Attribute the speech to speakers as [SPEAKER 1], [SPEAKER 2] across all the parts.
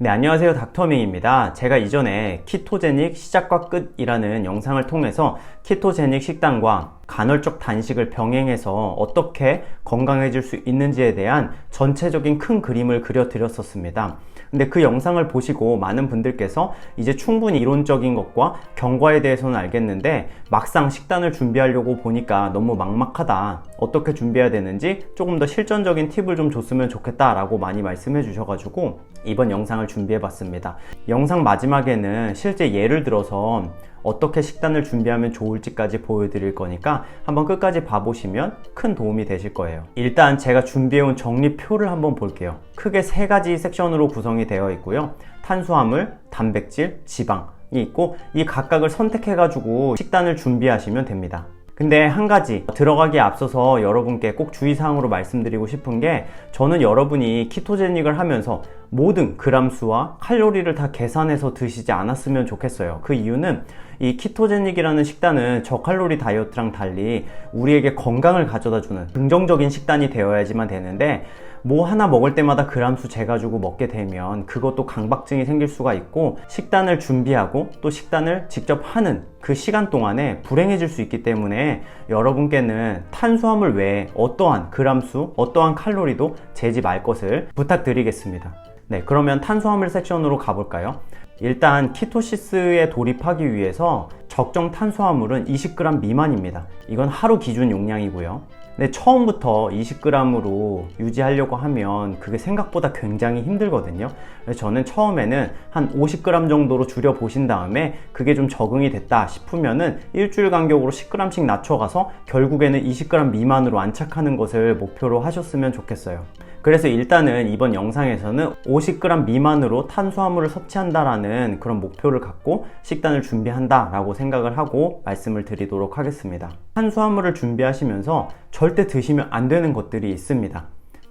[SPEAKER 1] 네, 안녕하세요. 닥터밍입니다. 제가 이전에 키토제닉 시작과 끝이라는 영상을 통해서 키토제닉 식단과 간헐적 단식을 병행해서 어떻게 건강해질 수 있는지에 대한 전체적인 큰 그림을 그려드렸었습니다. 근데 그 영상을 보시고 많은 분들께서 이제 충분히 이론적인 것과 경과에 대해서는 알겠는데 막상 식단을 준비하려고 보니까 너무 막막하다, 어떻게 준비해야 되는지 조금 더 실전적인 팁을 좀 줬으면 좋겠다 라고 많이 말씀해 주셔가지고 이번 영상을 준비해 봤습니다. 영상 마지막에는 실제 예를 들어서 어떻게 식단을 준비하면 좋을지까지 보여드릴 거니까 한번 끝까지 봐보시면 큰 도움이 되실 거예요. 일단 제가 준비해온 정리표를 한번 볼게요. 크게 세 가지 섹션으로 구성이 되어 있고요. 탄수화물, 단백질, 지방이 있고 이 각각을 선택해가지고 식단을 준비하시면 됩니다. 근데 한 가지 들어가기에 앞서서 여러분께 꼭 주의사항으로 말씀드리고 싶은 게, 저는 여러분이 키토제닉을 하면서 모든 그람수와 칼로리를 다 계산해서 드시지 않았으면 좋겠어요. 그 이유는 이 키토제닉이라는 식단은 저칼로리 다이어트랑 달리 우리에게 건강을 가져다주는 긍정적인 식단이 되어야지만 되는데, 뭐 하나 먹을 때마다 그람수 재가지고 먹게 되면 그것도 강박증이 생길 수가 있고, 식단을 준비하고 또 식단을 직접 하는 그 시간 동안에 불행해질 수 있기 때문에 여러분께는 탄수화물 외에 어떠한 그람수, 어떠한 칼로리도 재지 말 것을 부탁드리겠습니다. 네, 그러면 탄수화물 섹션으로 가볼까요? 일단 키토시스에 돌입하기 위해서 적정 탄수화물은 20g 미만입니다. 이건 하루 기준 용량이고요. 근데 처음부터 20g으로 유지하려고 하면 그게 생각보다 굉장히 힘들거든요. 그래서 저는 처음에는 한 50g 정도로 줄여 보신 다음에 그게 좀 적응이 됐다 싶으면은 일주일 간격으로 10g씩 낮춰가서 결국에는 20g 미만으로 안착하는 것을 목표로 하셨으면 좋겠어요. 그래서 일단은 이번 영상에서는 50g 미만으로 탄수화물을 섭취한다라는 그런 목표를 갖고 식단을 준비한다 라고 생각을 하고 말씀을 드리도록 하겠습니다. 탄수화물을 준비하시면서 절대 드시면 안 되는 것들이 있습니다.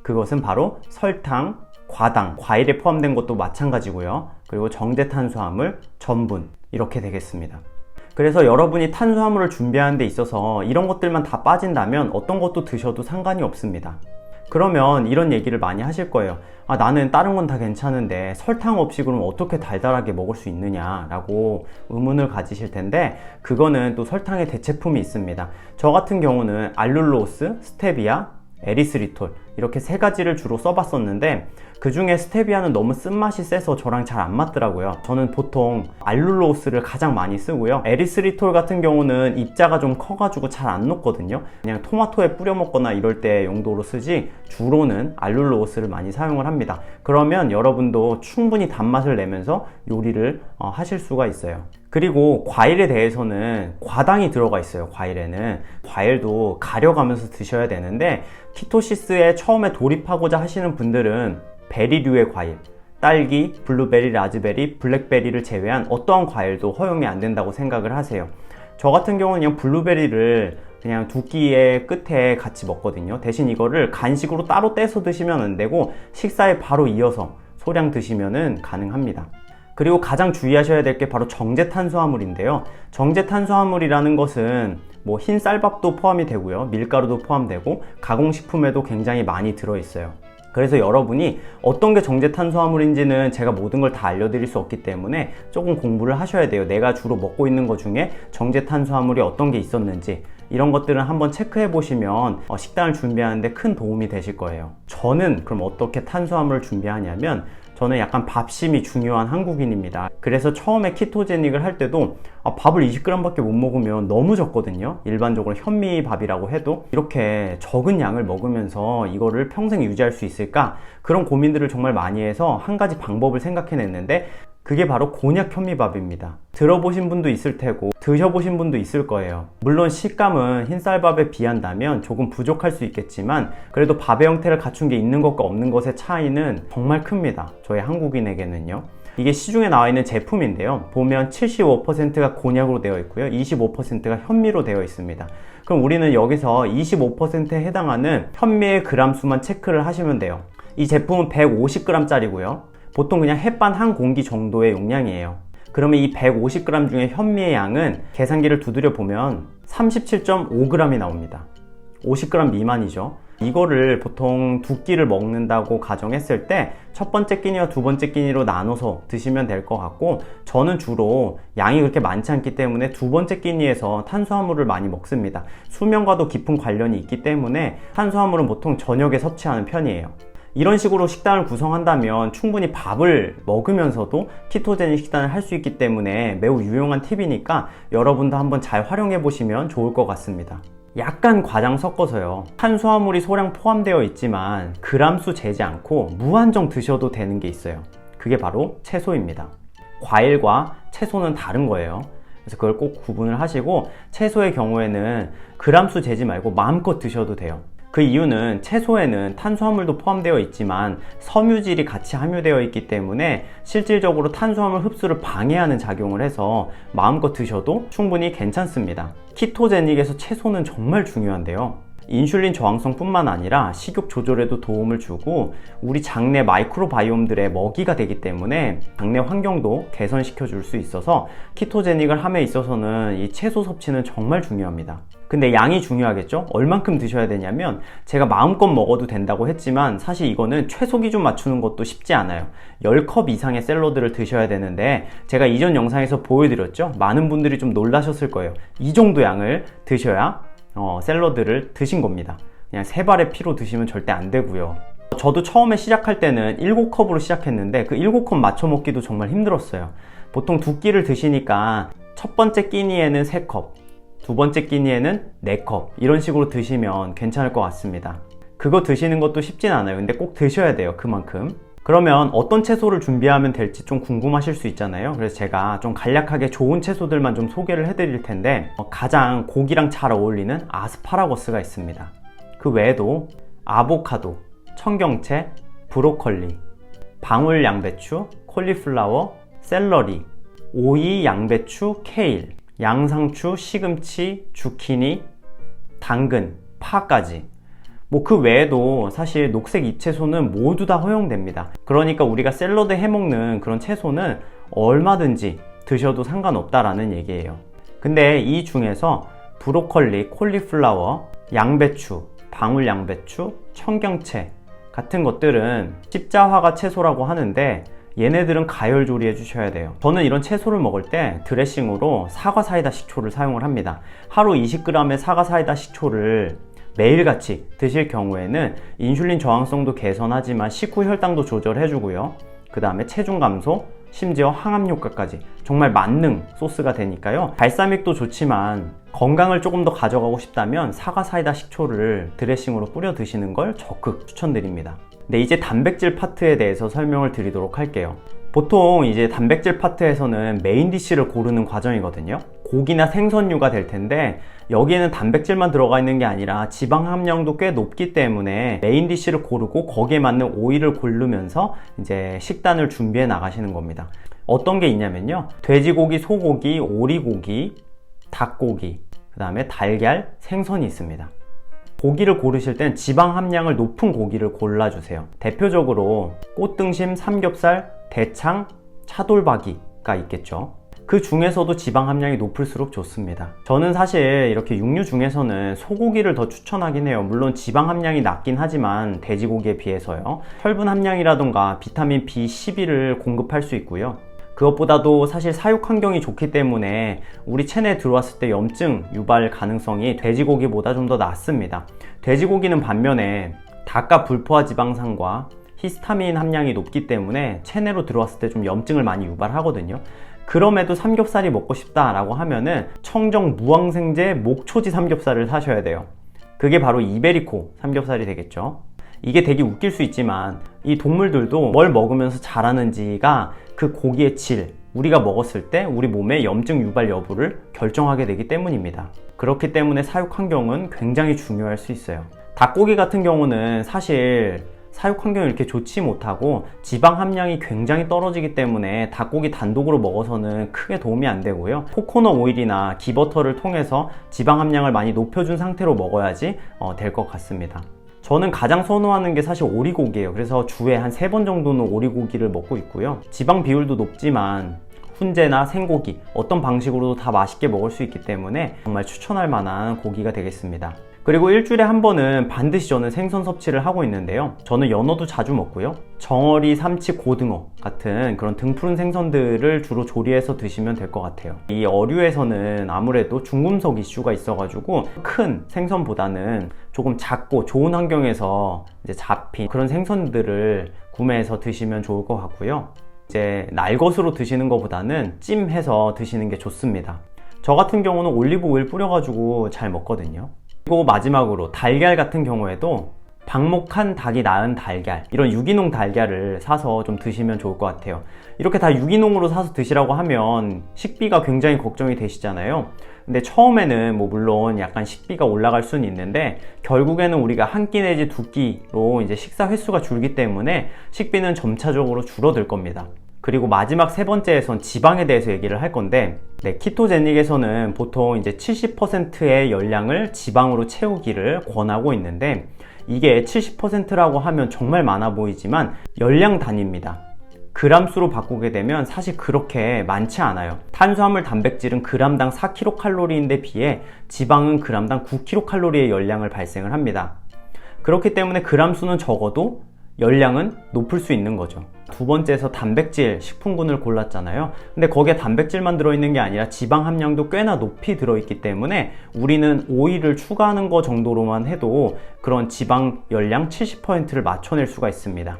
[SPEAKER 1] 그것은 바로 설탕, 과당, 과일에 포함된 것도 마찬가지고요. 그리고 정제 탄수화물, 전분, 이렇게 되겠습니다. 그래서 여러분이 탄수화물을 준비하는 데 있어서 이런 것들만 다 빠진다면 어떤 것도 드셔도 상관이 없습니다. 그러면 이런 얘기를 많이 하실 거예요. 아, 나는 다른 건 다 괜찮은데 설탕 없이 그럼 어떻게 달달하게 먹을 수 있느냐 라고 의문을 가지실 텐데, 그거는 또 설탕의 대체품이 있습니다. 저 같은 경우는 알룰로스, 스테비아, 에리스리톨 이렇게 세 가지를 주로 써봤었는데, 그 중에 스테비아는 너무 쓴맛이 세서 저랑 잘 안 맞더라고요. 저는 보통 알룰로스를 가장 많이 쓰고요. 에리스리톨 같은 경우는 입자가 좀 커가지고 잘 안 녹거든요. 그냥 토마토에 뿌려 먹거나 이럴 때 용도로 쓰지 주로는 알룰로스를 많이 사용을 합니다. 그러면 여러분도 충분히 단맛을 내면서 요리를 하실 수가 있어요. 그리고 과일에 대해서는 과당이 들어가 있어요. 과일에는 과일도 가려가면서 드셔야 되는데, 키토시스에 처음에 돌입하고자 하시는 분들은 베리류의 과일, 딸기, 블루베리, 라즈베리, 블랙베리를 제외한 어떠한 과일도 허용이 안 된다고 생각을 하세요. 저 같은 경우는 그냥 블루베리를 그냥 두 끼의 끝에 같이 먹거든요. 대신 이거를 간식으로 따로 떼서 드시면 안 되고 식사에 바로 이어서 소량 드시면 가능합니다. 그리고 가장 주의하셔야 될 게 바로 정제 탄수화물인데요. 정제 탄수화물이라는 것은 뭐 흰 쌀밥도 포함이 되고요, 밀가루도 포함되고 가공식품에도 굉장히 많이 들어있어요. 그래서 여러분이 어떤 게 정제 탄수화물인지는 제가 모든 걸 다 알려드릴 수 없기 때문에 조금 공부를 하셔야 돼요. 내가 주로 먹고 있는 것 중에 정제 탄수화물이 어떤 게 있었는지, 이런 것들은 한번 체크해 보시면 식단을 준비하는데 큰 도움이 되실 거예요. 저는 그럼 어떻게 탄수화물을 준비하냐면, 저는 약간 밥심이 중요한 한국인입니다. 그래서 처음에 키토제닉을 할 때도 밥을 20g 밖에 못 먹으면 너무 적거든요. 일반적으로 현미밥이라고 해도 이렇게 적은 양을 먹으면서 이거를 평생 유지할 수 있을까? 그런 고민들을 정말 많이 해서 한 가지 방법을 생각해냈는데, 그게 바로 곤약 현미밥입니다. 들어보신 분도 있을 테고 드셔보신 분도 있을 거예요. 물론 식감은 흰쌀밥에 비한다면 조금 부족할 수 있겠지만, 그래도 밥의 형태를 갖춘 게 있는 것과 없는 것의 차이는 정말 큽니다. 저희 한국인에게는요. 이게 시중에 나와 있는 제품인데요, 보면 75%가 곤약으로 되어 있고요, 25%가 현미로 되어 있습니다. 그럼 우리는 여기서 25%에 해당하는 현미의 그람수만 체크를 하시면 돼요. 이 제품은 150g 짜리고요, 보통 그냥 햇반 한 공기 정도의 용량이에요. 그러면 이 150g 중에 현미의 양은 계산기를 두드려 보면 37.5g이 나옵니다. 50g 미만이죠. 이거를 보통 두 끼를 먹는다고 가정했을 때 첫 번째 끼니와 두 번째 끼니로 나눠서 드시면 될 것 같고, 저는 주로 양이 그렇게 많지 않기 때문에 두 번째 끼니에서 탄수화물을 많이 먹습니다. 수면과도 깊은 관련이 있기 때문에 탄수화물은 보통 저녁에 섭취하는 편이에요. 이런 식으로 식단을 구성한다면 충분히 밥을 먹으면서도 키토제닉 식단을 할 수 있기 때문에 매우 유용한 팁이니까 여러분도 한번 잘 활용해 보시면 좋을 것 같습니다. 약간 과장 섞어서요, 탄수화물이 소량 포함되어 있지만 그람수 재지 않고 무한정 드셔도 되는 게 있어요. 그게 바로 채소입니다. 과일과 채소는 다른 거예요. 그래서 그걸 꼭 구분을 하시고, 채소의 경우에는 그람수 재지 말고 마음껏 드셔도 돼요. 그 이유는 채소에는 탄수화물도 포함되어 있지만 섬유질이 같이 함유되어 있기 때문에 실질적으로 탄수화물 흡수를 방해하는 작용을 해서 마음껏 드셔도 충분히 괜찮습니다. 키토제닉에서 채소는 정말 중요한데요, 인슐린 저항성 뿐만 아니라 식욕 조절에도 도움을 주고 우리 장내 마이크로바이옴들의 먹이가 되기 때문에 장내 환경도 개선시켜 줄 수 있어서 키토제닉을 함에 있어서는 이 채소 섭취는 정말 중요합니다. 근데 양이 중요하겠죠? 얼만큼 드셔야 되냐면, 제가 마음껏 먹어도 된다고 했지만 사실 이거는 최소 기준 맞추는 것도 쉽지 않아요. 10컵 이상의 샐러드를 드셔야 되는데, 제가 이전 영상에서 보여드렸죠? 많은 분들이 좀 놀라셨을 거예요. 이 정도 양을 드셔야 샐러드를 드신 겁니다. 그냥 세 발의 피로 드시면 절대 안 되고요. 저도 처음에 시작할 때는 7컵으로 시작했는데 그 7컵 맞춰 먹기도 정말 힘들었어요. 보통 두 끼를 드시니까 첫 번째 끼니에는 3컵, 두 번째 끼니에는 4컵, 이런 식으로 드시면 괜찮을 것 같습니다. 그거 드시는 것도 쉽진 않아요. 근데 꼭 드셔야 돼요, 그만큼. 그러면 어떤 채소를 준비하면 될지 좀 궁금하실 수 있잖아요. 그래서 제가 좀 간략하게 좋은 채소들만 좀 소개를 해드릴 텐데, 가장 고기랑 잘 어울리는 아스파라거스가 있습니다. 그 외에도 아보카도, 청경채, 브로콜리, 방울 양배추, 콜리플라워, 샐러리, 오이, 양배추, 케일, 양상추, 시금치, 주키니, 당근, 파까지. 그 외에도 사실 녹색 잎채소는 모두 다 허용됩니다. 그러니까 우리가 샐러드 해먹는 그런 채소는 얼마든지 드셔도 상관없다라는 얘기예요. 근데 이 중에서 브로콜리, 콜리플라워, 양배추, 방울 양배추, 청경채 같은 것들은 십자화가 채소라고 하는데 얘네들은 가열 조리해 주셔야 돼요. 저는 이런 채소를 먹을 때 드레싱으로 사과 사이다 식초를 사용을 합니다. 하루 20g의 사과 사이다 식초를 매일같이 드실 경우에는 인슐린 저항성도 개선하지만 식후 혈당도 조절해 주고요, 그 다음에 체중 감소, 심지어 항암 효과까지 정말 만능 소스가 되니까요. 발사믹도 좋지만 건강을 조금 더 가져가고 싶다면 사과 사이다 식초를 드레싱으로 뿌려 드시는 걸 적극 추천드립니다. 네, 이제 단백질 파트에 대해서 설명을 드리도록 할게요. 보통 이제 단백질 파트에서는 메인 디쉬를 고르는 과정이거든요. 고기나 생선류가 될 텐데 여기에는 단백질만 들어가 있는 게 아니라 지방 함량도 꽤 높기 때문에 메인 디쉬를 고르고 거기에 맞는 오일을 고르면서 이제 식단을 준비해 나가시는 겁니다. 어떤 게 있냐면요, 돼지고기, 소고기, 오리고기, 닭고기, 그 다음에 달걀, 생선이 있습니다. 고기를 고르실 땐 지방 함량을 높은 고기를 골라주세요. 대표적으로 꽃등심, 삼겹살, 대창, 차돌박이가 있겠죠. 그 중에서도 지방 함량이 높을수록 좋습니다. 저는 사실 이렇게 육류 중에서는 소고기를 더 추천하긴 해요. 물론 지방 함량이 낮긴 하지만 돼지고기에 비해서요. 혈분 함량이라던가 비타민 B12를 공급할 수 있고요. 그것보다도 사실 사육 환경이 좋기 때문에 우리 체내에 들어왔을 때 염증 유발 가능성이 돼지고기보다 좀 더 낮습니다. 돼지고기는 반면에 닭과 불포화 지방산과 히스타민 함량이 높기 때문에 체내로 들어왔을 때 좀 염증을 많이 유발하거든요. 그럼에도 삼겹살이 먹고 싶다라고 하면은 청정 무항생제 목초지 삼겹살을 사셔야 돼요. 그게 바로 이베리코 삼겹살이 되겠죠. 이게 되게 웃길 수 있지만 이 동물들도 뭘 먹으면서 자라는지가 그 고기의 질, 우리가 먹었을 때 우리 몸의 염증 유발 여부를 결정하게 되기 때문입니다. 그렇기 때문에 사육 환경은 굉장히 중요할 수 있어요. 닭고기 같은 경우는 사실 사육 환경이 이렇게 좋지 못하고 지방 함량이 굉장히 떨어지기 때문에 닭고기 단독으로 먹어서는 크게 도움이 안 되고요. 코코넛 오일이나 기버터를 통해서 지방 함량을 많이 높여준 상태로 먹어야지 될 것 같습니다. 저는 가장 선호하는 게 사실 오리고기예요. 그래서 주에 한 3번 정도는 오리고기를 먹고 있고요. 지방 비율도 높지만 훈제나 생고기 어떤 방식으로도 다 맛있게 먹을 수 있기 때문에 정말 추천할 만한 고기가 되겠습니다. 그리고 일주일에 한 번은 반드시 저는 생선 섭취를 하고 있는데요. 저는 연어도 자주 먹고요. 정어리, 삼치, 고등어 같은 그런 등푸른 생선들을 주로 조리해서 드시면 될 것 같아요. 이 어류에서는 아무래도 중금속 이슈가 있어가지고 큰 생선보다는 조금 작고 좋은 환경에서 이제 잡힌 그런 생선들을 구매해서 드시면 좋을 것 같고요. 이제 날것으로 드시는 것보다는 찜해서 드시는 게 좋습니다. 저 같은 경우는 올리브 오일 뿌려가지고 잘 먹거든요. 그리고 마지막으로 달걀 같은 경우에도 방목한 닭이 낳은 달걀, 이런 유기농 달걀을 사서 좀 드시면 좋을 것 같아요. 이렇게 다 유기농으로 사서 드시라고 하면 식비가 굉장히 걱정이 되시잖아요. 근데 처음에는 물론 약간 식비가 올라갈 수는 있는데 결국에는 우리가 한 끼 내지 두 끼로 이제 식사 횟수가 줄기 때문에 식비는 점차적으로 줄어들 겁니다. 그리고 마지막 세 번째에선 지방에 대해서 얘기를 할 건데, 키토제닉에서는 보통 이제 70%의 열량을 지방으로 채우기를 권하고 있는데, 이게 70%라고 하면 정말 많아 보이지만 열량 단위입니다. 그람수로 바꾸게 되면 사실 그렇게 많지 않아요. 탄수화물, 단백질은 그람당 4kcal인데 비해 지방은 그람당 9kcal의 열량을 발생을 합니다. 그렇기 때문에 그람수는 적어도 열량은 높을 수 있는 거죠. 두 번째에서 단백질 식품군을 골랐잖아요. 근데 거기에 단백질만 들어있는 게 아니라 지방 함량도 꽤나 높이 들어있기 때문에 우리는 오일을 추가하는 거 정도로만 해도 그런 지방 열량 70%를 맞춰낼 수가 있습니다.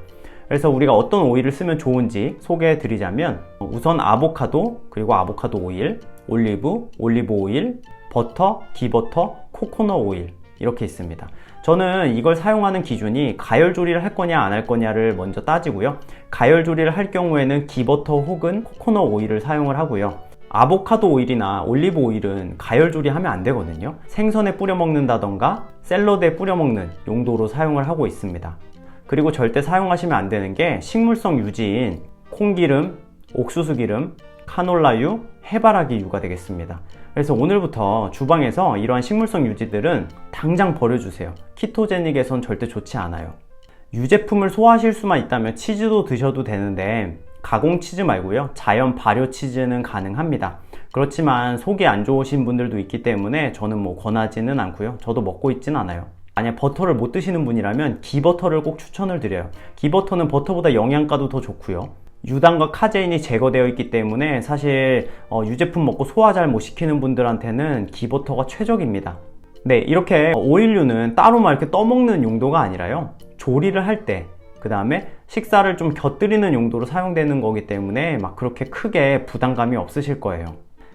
[SPEAKER 1] 그래서 우리가 어떤 오일을 쓰면 좋은지 소개해 드리자면, 우선 아보카도, 그리고 아보카도 오일, 올리브 오일, 버터, 기버터, 코코넛 오일, 이렇게 있습니다. 저는 이걸 사용하는 기준이 가열 조리를 할 거냐 안 할 거냐를 먼저 따지고요. 가열 조리를 할 경우에는 기버터 혹은 코코넛 오일을 사용을 하고요. 아보카도 오일이나 올리브 오일은 가열 조리하면 안 되거든요. 생선에 뿌려 먹는다던가 샐러드에 뿌려 먹는 용도로 사용을 하고 있습니다. 그리고 절대 사용하시면 안 되는 게 식물성 유지인 콩기름, 옥수수 기름, 카놀라유, 해바라기유가 되겠습니다. 그래서 오늘부터 주방에서 이러한 식물성 유지들은 당장 버려주세요. 키토제닉에선 절대 좋지 않아요. 유제품을 소화하실 수만 있다면 치즈도 드셔도 되는데 가공 치즈 말고요, 자연 발효 치즈는 가능합니다. 그렇지만 속이 안 좋으신 분들도 있기 때문에 저는 권하지는 않고요. 저도 먹고 있진 않아요. 만약 버터를 못 드시는 분이라면 기버터를 꼭 추천을 드려요. 기버터는 버터보다 영양가도 더 좋고요, 유당과 카제인이 제거되어 있기 때문에 사실 유제품 먹고 소화 잘 못 시키는 분들한테는 기버터가 최적입니다. 네, 이렇게 오일류는 따로만 이렇게 떠먹는 용도가 아니라요, 조리를 할 때, 그 다음에 식사를 좀 곁들이는 용도로 사용되는 거기 때문에 막 그렇게 크게 부담감이 없으실 거예요.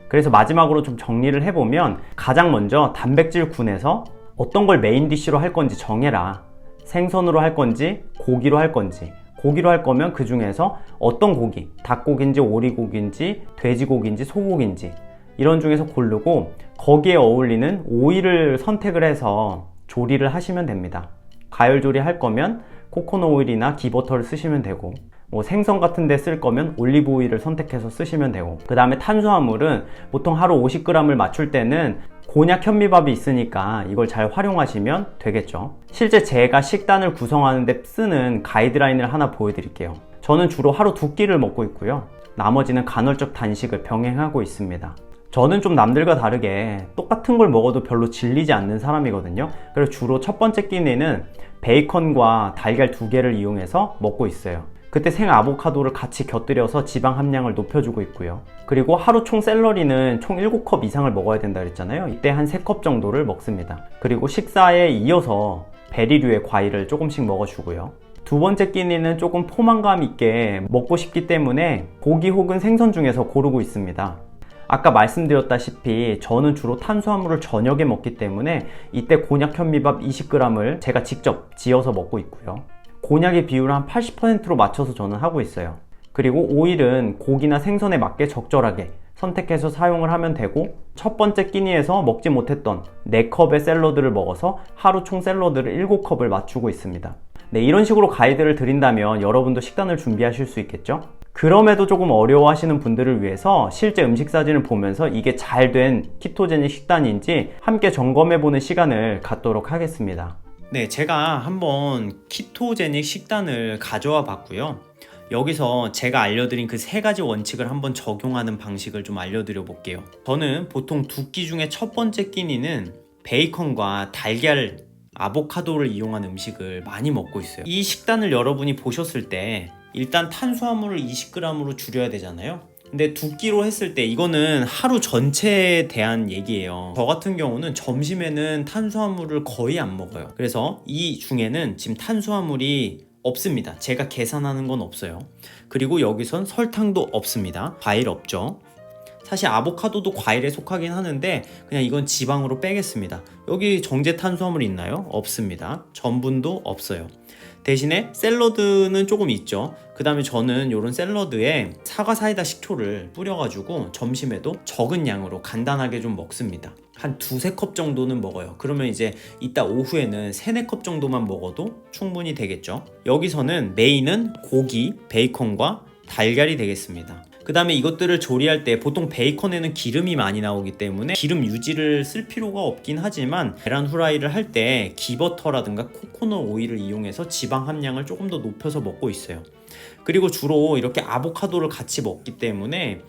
[SPEAKER 1] 그래서 마지막으로 좀 정리를 해보면, 가장 먼저 단백질군에서 어떤 걸 메인 디쉬로 할 건지 정해라. 생선으로 할 건지 고기로 할 건지. 고기로 할 거면 그 중에서 어떤 고기, 닭고기인지 오리고기인지 돼지고기인지 소고기인지 이런 중에서 고르고 거기에 어울리는 오일을 선택을 해서 조리를 하시면 됩니다. 가열 조리 할 거면 코코넛 오일이나 기버터를 쓰시면 되고, 생선 같은 데 쓸 거면 올리브 오일을 선택해서 쓰시면 되고, 그 다음에 탄수화물은 보통 하루 50g을 맞출 때는 곤약 현미밥이 있으니까 이걸 잘 활용하시면 되겠죠. 실제 제가 식단을 구성하는 데 쓰는 가이드라인을 하나 보여드릴게요. 저는 주로 하루 2끼를 먹고 있고요, 나머지는 간헐적 단식을 병행하고 있습니다. 저는 좀 남들과 다르게 똑같은 걸 먹어도 별로 질리지 않는 사람이거든요. 그래서 주로 첫 번째 끼니는 베이컨과 달걀 2개를 이용해서 먹고 있어요. 그때 생 아보카도를 같이 곁들여서 지방 함량을 높여주고 있고요. 그리고 하루 총 샐러리는 총 7컵 이상을 먹어야 된다 그랬잖아요. 이때 한 3컵 정도를 먹습니다. 그리고 식사에 이어서 베리류의 과일을 조금씩 먹어주고요. 두 번째 끼니는 조금 포만감 있게 먹고 싶기 때문에 고기 혹은 생선 중에서 고르고 있습니다. 아까 말씀드렸다시피 저는 주로 탄수화물을 저녁에 먹기 때문에 이때 곤약 현미밥 20g을 제가 직접 지어서 먹고 있고요. 곤약의 비율을 한 80%로 맞춰서 저는 하고 있어요. 그리고 오일은 고기나 생선에 맞게 적절하게 선택해서 사용을 하면 되고, 첫 번째 끼니에서 먹지 못했던 4컵의 샐러드를 먹어서 하루 총 샐러드를 7컵을 맞추고 있습니다. 네, 이런 식으로 가이드를 드린다면 여러분도 식단을 준비하실 수 있겠죠? 그럼에도 조금 어려워하시는 분들을 위해서 실제 음식 사진을 보면서 이게 잘 된 키토제닉 식단인지 함께 점검해보는 시간을 갖도록 하겠습니다. 네, 제가 한번 키토제닉 식단을 가져와 봤고요. 여기서 제가 알려드린 그 3가지 원칙을 한번 적용하는 방식을 좀 알려드려 볼게요. 저는 보통 2끼 중에 첫 번째 끼니는 베이컨과 달걀, 아보카도를 이용한 음식을 많이 먹고 있어요. 이 식단을 여러분이 보셨을 때 일단 탄수화물을 20g으로 줄여야 되잖아요. 근데 2끼로 했을 때 이거는 하루 전체에 대한 얘기예요. 저 같은 경우는 점심에는 탄수화물을 거의 안 먹어요. 그래서 이 중에는 지금 탄수화물이 없습니다. 제가 계산하는 건 없어요. 그리고 여기선 설탕도 없습니다. 과일 없죠. 사실 아보카도도 과일에 속하긴 하는데 그냥 이건 지방으로 빼겠습니다. 여기 정제 탄수화물 있나요? 없습니다. 전분도 없어요. 대신에 샐러드는 조금 있죠. 그 다음에 저는 이런 샐러드에 사과 사이다 식초를 뿌려가지고 점심에도 적은 양으로 간단하게 좀 먹습니다. 한 2-3컵 정도는 먹어요. 그러면 이제 이따 오후에는 3-4컵 정도만 먹어도 충분히 되겠죠. 여기서는 메인은 고기, 베이컨과 달걀이 되겠습니다. 그 다음에 이것들을 조리할 때 보통 베이컨에는 기름이 많이 나오기 때문에 기름 유지를 쓸 필요가 없긴 하지만 계란 후라이를 할 때 기버터라든가 코코넛 오일을 이용해서 지방 함량을 조금 더 높여서 먹고 있어요. 그리고 주로 이렇게 아보카도를 같이 먹기 때문에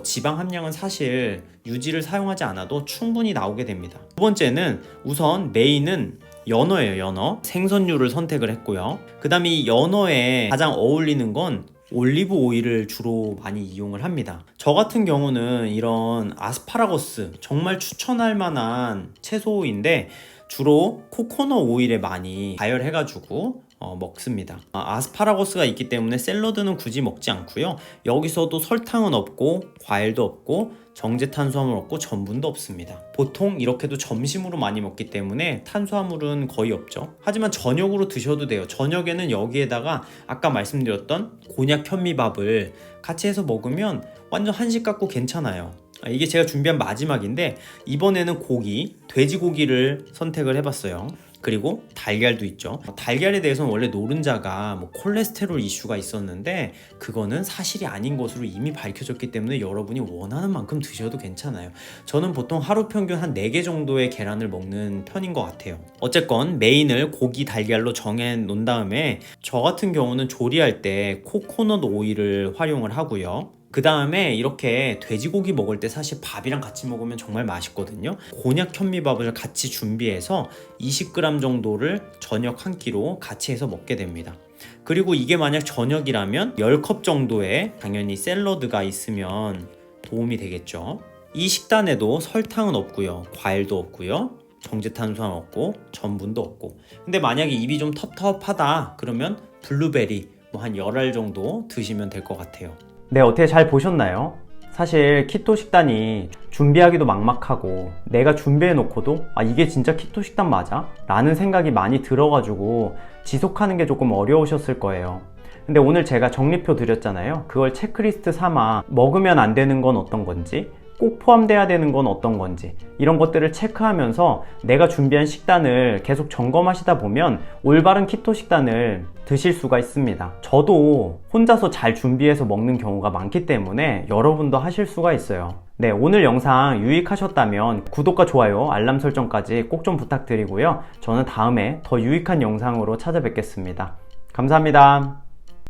[SPEAKER 1] 지방 함량은 사실 유지를 사용하지 않아도 충분히 나오게 됩니다. 두 번째는 우선 메인은 연어예요. 연어. 생선류를 선택을 했고요. 그 다음에 이 연어에 가장 어울리는 건 올리브 오일을 주로 많이 이용을 합니다. 저 같은 경우는 이런 아스파라거스 정말 추천할 만한 채소인데 주로 코코넛 오일에 많이 가열해가지고 먹습니다. 아스파라거스가 있기 때문에 샐러드는 굳이 먹지 않고요. 여기서도 설탕은 없고 과일도 없고 정제 탄수화물 없고 전분도 없습니다. 보통 이렇게도 점심으로 많이 먹기 때문에 탄수화물은 거의 없죠. 하지만 저녁으로 드셔도 돼요. 저녁에는 여기에다가 아까 말씀드렸던 곤약 현미밥을 같이 해서 먹으면 완전 한식 같고 괜찮아요. 이게 제가 준비한 마지막인데 이번에는 고기, 돼지고기를 선택을 해봤어요. 그리고 달걀도 있죠. 달걀에 대해서는 원래 노른자가 콜레스테롤 이슈가 있었는데 그거는 사실이 아닌 것으로 이미 밝혀졌기 때문에 여러분이 원하는 만큼 드셔도 괜찮아요. 저는 보통 하루 평균 한 4개 정도의 계란을 먹는 편인 것 같아요. 어쨌건 메인을 고기, 달걀로 정해 놓은 다음에 저 같은 경우는 조리할 때 코코넛 오일을 활용을 하고요. 그 다음에 이렇게 돼지고기 먹을 때 사실 밥이랑 같이 먹으면 정말 맛있거든요. 곤약 현미밥을 같이 준비해서 20g 정도를 저녁 한 끼로 같이 해서 먹게 됩니다. 그리고 이게 만약 저녁이라면 10컵 정도의 당연히 샐러드가 있으면 도움이 되겠죠. 이 식단에도 설탕은 없고요. 과일도 없고요. 정제 탄수화물 없고 전분도 없고. 근데 만약에 입이 좀 텁텁하다 그러면 블루베리 한 10알 정도 드시면 될 것 같아요. 네, 어떻게 잘 보셨나요? 사실 키토 식단이 준비하기도 막막하고 내가 준비해 놓고도 이게 진짜 키토 식단 맞아? 라는 생각이 많이 들어가지고 지속하는 게 조금 어려우셨을 거예요. 근데 오늘 제가 정리표 드렸잖아요. 그걸 체크리스트 삼아 먹으면 안 되는 건 어떤 건지, 꼭 포함돼야 되는 건 어떤 건지 이런 것들을 체크하면서 내가 준비한 식단을 계속 점검하시다 보면 올바른 키토 식단을 드실 수가 있습니다. 저도 혼자서 잘 준비해서 먹는 경우가 많기 때문에 여러분도 하실 수가 있어요. 네, 오늘 영상 유익하셨다면 구독과 좋아요, 알람 설정까지 꼭 좀 부탁드리고요. 저는 다음에 더 유익한 영상으로 찾아뵙겠습니다. 감사합니다.